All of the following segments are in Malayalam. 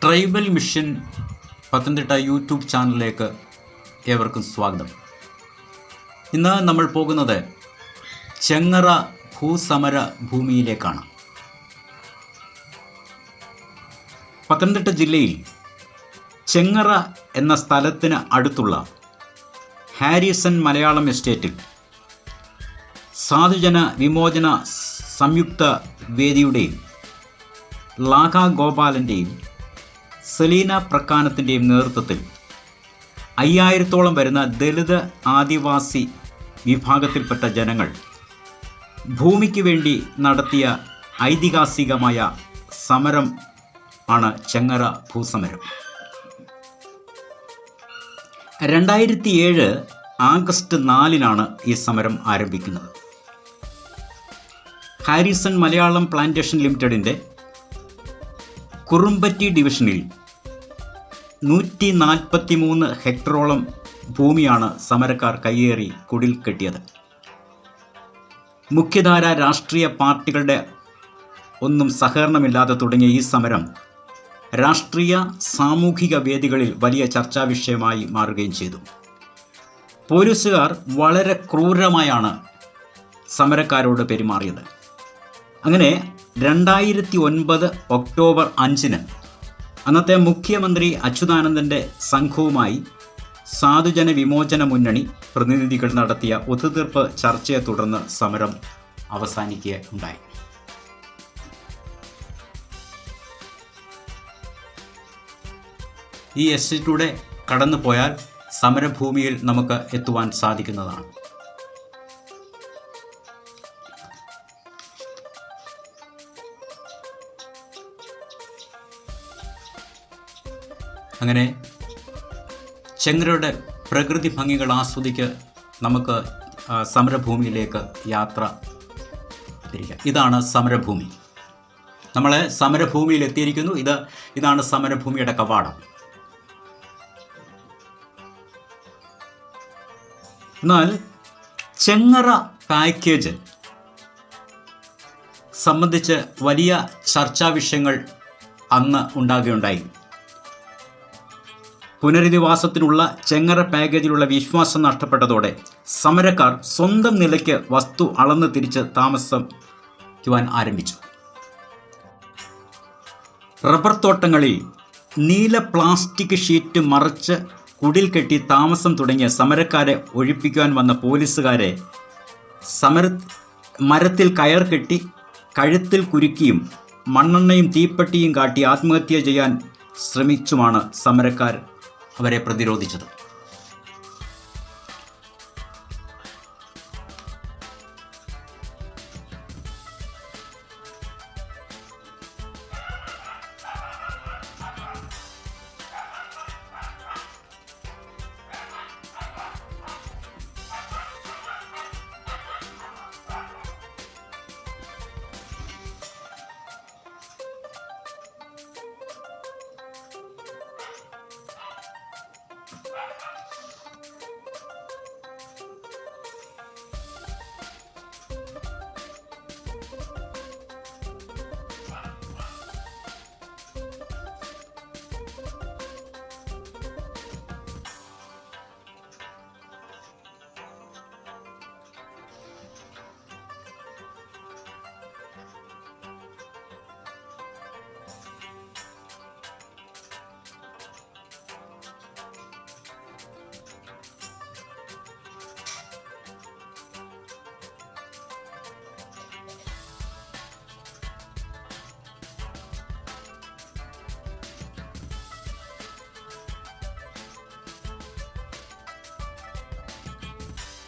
ട്രൈബൽ മിഷൻ പത്തനംതിട്ട യൂട്യൂബ് ചാനലിലേക്ക് ഏവർക്കും സ്വാഗതം. ഇന്ന് നമ്മൾ പോകുന്നത് ചെങ്ങറ ഭൂസമര ഭൂമിയിലേക്കാണ്. പത്തനംതിട്ട ജില്ലയിൽ ചെങ്ങറ എന്ന സ്ഥലത്തിന് അടുത്തുള്ള ഹാരിസൺ മലയാളം എസ്റ്റേറ്റിൽ സാധുജന വിമോചന സംയുക്ത വേദിയുടെയും ലാഖ ഗോപാലൻ്റെയും സെലീന പ്രക്കാനത്തിൻ്റെയും നേതൃത്വത്തിൽ 5000-ഓളം വരുന്ന ദളിത് ആദിവാസി വിഭാഗത്തിൽപ്പെട്ട ജനങ്ങൾ ഭൂമിക്ക് വേണ്ടി നടത്തിയ ഐതിഹാസികമായ സമരം ആണ് ചെങ്ങറ ഭൂസമരം. 2007 ആഗസ്റ്റ് 4-നാണ് ഈ സമരം ആരംഭിക്കുന്നത്. ഹാരിസൺ മലയാളം പ്ലാന്റേഷൻ ലിമിറ്റഡിൻ്റെ കുറുമ്പറ്റി ഡിവിഷനിൽ 143 ഹെക്ടറോളം ഭൂമിയാണ് സമരക്കാർ കയ്യേറി കുടിൽ കെട്ടിയത്. മുഖ്യധാര രാഷ്ട്രീയ പാർട്ടികളുടെ ഒന്നും സഹകരണമില്ലാതെ തുടങ്ങിയ ഈ സമരം രാഷ്ട്രീയ സാമൂഹിക വേദികളിൽ വലിയ ചർച്ചാ വിഷയമായി മാറുകയും ചെയ്തു. പോലീസുകാർ വളരെ ക്രൂരമായാണ് സമരക്കാരോട് പെരുമാറിയത്. അങ്ങനെ 2009 ഒക്ടോബർ 5-ന് അന്നത്തെ മുഖ്യമന്ത്രി അച്യുതാനന്ദൻ്റെ സംഘവുമായി സാധുജന വിമോചന മുന്നണി പ്രതിനിധികൾ നടത്തിയ ഒത്തുതീർപ്പ് ചർച്ചയെ തുടർന്ന് സമരം അവസാനിക്കുകയുണ്ടായി. ഈ എസ്റ്റേറ്റിലൂടെ കടന്നു പോയാൽ സമരഭൂമിയിൽ നമുക്ക് എത്തുവാൻ സാധിക്കുന്നതാണ്. അങ്ങനെ ചെങ്ങറയുടെ പ്രകൃതി ഭംഗികൾ ആസ്വദിക്ക് നമുക്ക് സമരഭൂമിയിലേക്ക് യാത്ര തിരിക്കാം. ഇതാണ് സമരഭൂമി. നമ്മളെ സമരഭൂമിയിൽ എത്തിയിരിക്കുന്നു. ഇതാണ് സമരഭൂമിയുടെ കവാടം. എന്നാൽ ചെങ്ങറ പാക്കേജ് സംബന്ധിച്ച് വലിയ ചർച്ചാ വിഷയങ്ങൾ അന്ന് ഉണ്ടാകുകയുണ്ടായി. പുനരധിവാസത്തിനുള്ള ചെങ്ങറ പാക്കേജിലുള്ള വിശ്വാസം നഷ്ടപ്പെട്ടതോടെ സമരക്കാർ സ്വന്തം നിലയ്ക്ക് വസ്തു അളന്ന് തിരിച്ച് താമസിക്കുവാൻ ആരംഭിച്ചു. റബ്ബർ തോട്ടങ്ങളിൽ നീല പ്ലാസ്റ്റിക് ഷീറ്റ് മറച്ച് കുടിൽ കെട്ടി താമസം തുടങ്ങിയ സമരക്കാരെ ഒഴിപ്പിക്കുവാൻ വന്ന പോലീസുകാരെ മരത്തിൽ കയർ കെട്ടി കഴുത്തിൽ കുരുക്കിയും മണ്ണെണ്ണയും തീപ്പെട്ടിയും കാട്ടി ആത്മഹത്യ ചെയ്യാൻ ശ്രമിച്ചുമാണ് സമരക്കാർ അവരെ പ്രതിരോധിച്ചത്.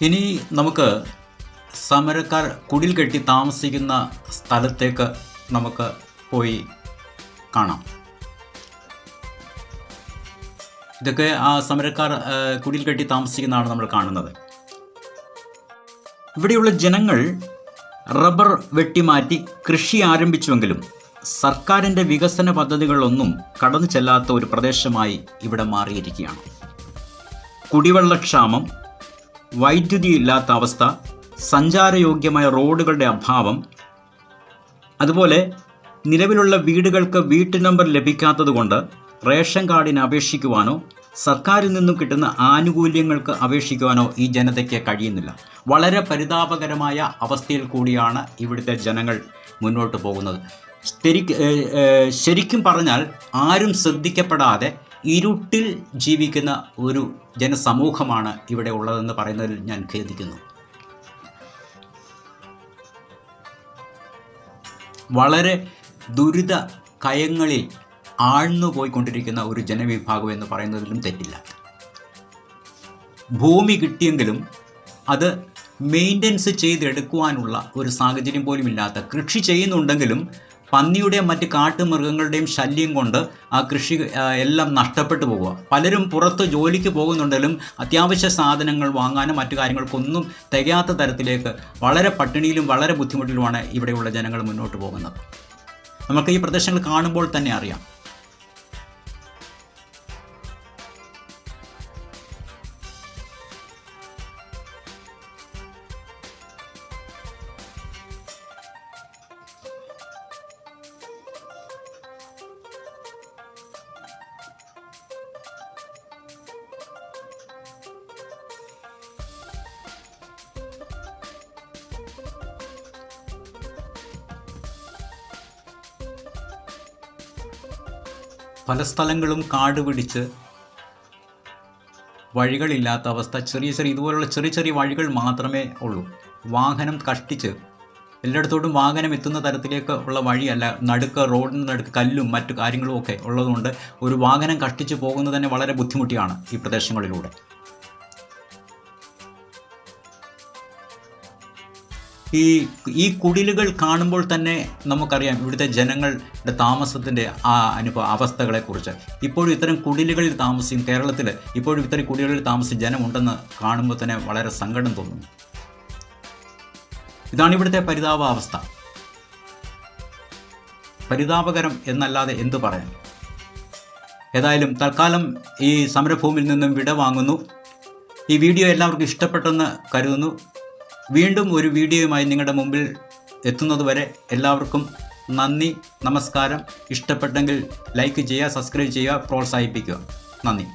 ഇനി നമുക്ക് സമരക്കാർ കുടിൽ കെട്ടി താമസിക്കുന്ന സ്ഥലത്തേക്ക് നമുക്ക് പോയി കാണാം. ഇതൊക്കെ ആ സമരക്കാർ കുടിൽ കെട്ടി താമസിക്കുന്നതാണ് നമ്മൾ കാണുന്നത്. ഇവിടെയുള്ള ജനങ്ങൾ റബ്ബർ വെട്ടിമാറ്റി കൃഷി ആരംഭിച്ചുവെങ്കിലും സർക്കാരിൻ്റെ വികസന പദ്ധതികളൊന്നും കടന്നു ചെല്ലാത്ത ഒരു പ്രദേശമായി ഇവിടെ മാറിയിരിക്കുകയാണ്. കുടിവെള്ളക്ഷാമം, വൈദ്യുതി ഇല്ലാത്ത അവസ്ഥ, സഞ്ചാരയോഗ്യമായ റോഡുകളുടെ അഭാവം, അതുപോലെ നിലവിലുള്ള വീടുകൾക്ക് വീട്ടു നമ്പർ ലഭിക്കാത്തതുകൊണ്ട് റേഷൻ കാർഡിന് അപേക്ഷിക്കുവാനോ സർക്കാരിൽ നിന്നും കിട്ടുന്ന ആനുകൂല്യങ്ങൾക്ക് അപേക്ഷിക്കുവാനോ ഈ ജനതയ്ക്ക് കഴിയുന്നില്ല. വളരെ പരിതാപകരമായ അവസ്ഥയിൽ കൂടിയാണ് ഇവിടുത്തെ ജനങ്ങൾ മുന്നോട്ട് പോകുന്നത്. ശരിക്കും പറഞ്ഞാൽ ആരും ശ്രദ്ധിക്കപ്പെടാതെ ഇരുട്ടിൽ ജീവിക്കുന്ന ഒരു ജനസമൂഹമാണ് ഇവിടെ ഉള്ളതെന്ന് പറയുന്നതിൽ ഞാൻ ഖേദിക്കുന്നു. വളരെ ദുരിത കയങ്ങളിൽ ആഴ്ന്നു പോയിക്കൊണ്ടിരിക്കുന്ന ഒരു ജനവിഭാഗം എന്ന് പറയുന്നതിലും തെറ്റില്ല. ഭൂമി കിട്ടിയെങ്കിലും അത് മെയിൻ്റനൻസ് ചെയ്തെടുക്കുവാനുള്ള ഒരു സാഹചര്യം പോലും ഇല്ലാത്ത, കൃഷി ചെയ്യുന്നുണ്ടെങ്കിലും പന്നിയുടെയും മറ്റ് കാട്ടുമൃഗങ്ങളുടെയും ശല്യം കൊണ്ട് ആ കൃഷി എല്ലാം നഷ്ടപ്പെട്ടു പോകുക. പലരും പുറത്ത് ജോലിക്ക് പോകുന്നുണ്ടെങ്കിലും അത്യാവശ്യ സാധനങ്ങൾ വാങ്ങാനും മറ്റു കാര്യങ്ങൾക്കൊന്നും തികയാത്ത തരത്തിലേക്ക് വളരെ പട്ടിണിയിലും വളരെ ബുദ്ധിമുട്ടിലുമാണ് ഇവിടെയുള്ള ജനങ്ങൾ മുന്നോട്ട് പോകുന്നത്. നമുക്ക് ഈ പ്രദേശങ്ങൾ കാണുമ്പോൾ തന്നെ അറിയാം. പല സ്ഥലങ്ങളും കാട് പിടിച്ച് വഴികളില്ലാത്ത അവസ്ഥ. ഇതുപോലുള്ള ചെറിയ ചെറിയ വഴികൾ മാത്രമേ ഉള്ളൂ. വാഹനം കഷ്ടിച്ച് എല്ലായിടത്തോട്ടും വാഹനം എത്തുന്ന തരത്തിലേക്ക് ഉള്ള വഴിയല്ല. റോഡിന് നടുക്ക് കല്ലും മറ്റു കാര്യങ്ങളും ഒക്കെ ഉള്ളതുകൊണ്ട് ഒരു വാഹനം കഷ്ടിച്ച് പോകുന്നത് തന്നെ വളരെ ബുദ്ധിമുട്ടിയാണ് ഈ പ്രദേശങ്ങളിലൂടെ. ഈ കുടിലുകൾ കാണുമ്പോൾ തന്നെ നമുക്കറിയാം ഇവിടുത്തെ ജനങ്ങളുടെ താമസത്തിൻ്റെ ആ അവസ്ഥകളെക്കുറിച്ച്. ഇപ്പോഴും ഇത്തരം കുടിലുകളിൽ താമസിക്കും കേരളത്തിൽ ഇപ്പോഴും ഇത്തരം കുടിലുകളിൽ താമസിക്കും ജനമുണ്ടെന്ന് കാണുമ്പോൾ തന്നെ വളരെ സങ്കടം തോന്നുന്നു. ഇതാണ് ഇവിടുത്തെ പരിതാപാവസ്ഥ. പരിതാപകരം എന്നല്ലാതെ എന്തു പറയാൻ. ഏതായാലും തൽക്കാലം ഈ സമരഭൂമിയിൽ നിന്നും വിട വാങ്ങുന്നു. ഈ വീഡിയോ എല്ലാവർക്കും ഇഷ്ടപ്പെട്ടെന്ന് കരുതുന്നു. വീണ്ടും ഒരു വീഡിയോയുമായി നിങ്ങളുടെ മുമ്പിൽ എത്തുന്നതുവരെ എല്ലാവർക്കും നന്ദി, നമസ്കാരം. ഇഷ്ടപ്പെട്ടെങ്കിൽ ലൈക്ക് ചെയ്യുക, സബ്സ്ക്രൈബ് ചെയ്യുക, പ്രോത്സാഹിപ്പിക്കുക. നന്ദി.